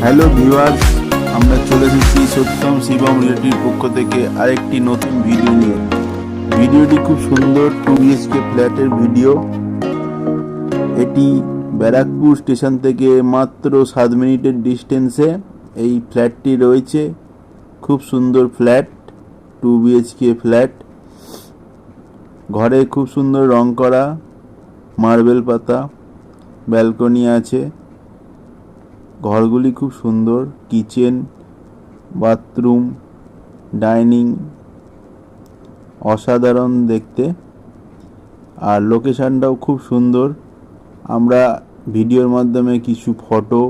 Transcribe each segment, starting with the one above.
Hello viewers, আমরা চলে এসেছি সত্যম শিবম রিয়েলিটির পক্ষ থেকে আরেকটি নতুন ভিডিও নিয়ে। ভিডিওটি খুব সুন্দর 2 BHK ফ্ল্যাটের ভিডিও। এটি ব্যারাকপুর স্টেশন থেকে মাত্র 7 মিনিটের ডিস্টেন্সে এই ফ্ল্যাটটি রয়েছে। খুব সুন্দর ফ্ল্যাট, 2 BHK ফ্ল্যাট। ঘরে খুব সুন্দর রং করা, মার্বেল পাতা, ব্যালকনি আছে। ঘরগুলি খুব সুন্দর, কিচেন, বাথরুম, ডাইনিং অসাধারণ দেখতে, আর লোকেশনটাও খুব সুন্দর। আমরা ভিডিওর মাধ্যমে কিছু ফটো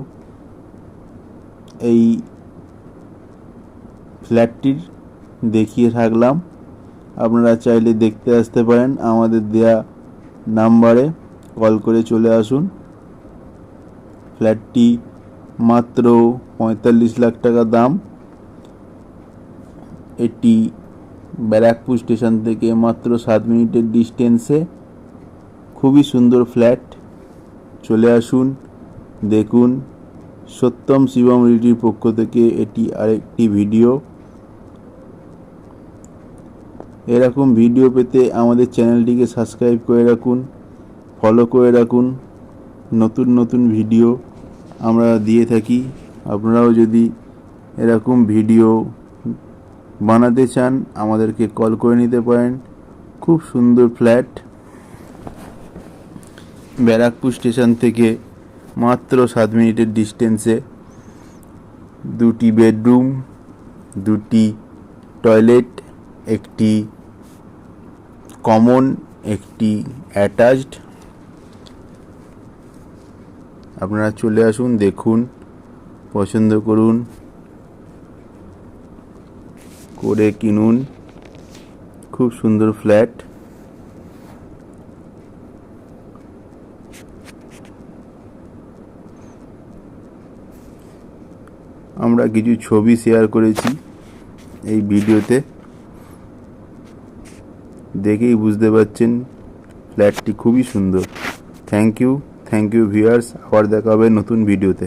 এই ফ্ল্যাটটির দেখিয়ে থাকলাম। আপনারা চাইলে দেখতে আসতে পারেন, আমাদের দেয়া নাম্বারে কল করে চলে আসুন। ফ্ল্যাটটি মাত্র 45 লাখ টাকা দাম। এটি ব্যারাকপুর স্টেশন থেকে মাত্র 7 মিনিটের ডিস্টেন্সে। খুবই সুন্দর ফ্ল্যাট, চলে আসুন, দেখুন। সত্যম শিবম রিয়েলিটির পক্ষ থেকে এটি আরেকটি ভিডিও। এরকম ভিডিও পেতে আমাদের চ্যানেলটিকে সাবস্ক্রাইব করে রাখুন, ফলো করে রাখুন। নতুন নতুন ভিডিও আমরা দিয়ে থাকি। আপনারাও যদি এরকম ভিডিও বানাতে চান আমাদেরকে কল করে নিতে পারেন। খুব সুন্দর ফ্ল্যাট, ব্যারাকপুর স্টেশন থেকে মাত্র 7 মিনিটের ডিস্টেন্সে। 2টি বেডরুম, 2টি টয়লেট, একটি কমন, একটি অ্যাটাচড। আপনারা চলে আসুন, দেখুন, পছন্দ করুন, করে কিনুন। খুব সুন্দর ফ্ল্যাট। আমরা কিছু ছবি শেয়ার করেছি এই ভিডিওতে, দেখেই বুঝতে পারছেন ফ্ল্যাটটি খুবই সুন্দর। থ্যাংক ইউ ভিউয়ার্স, আবার দেখা হবে নতুন ভিডিওতে।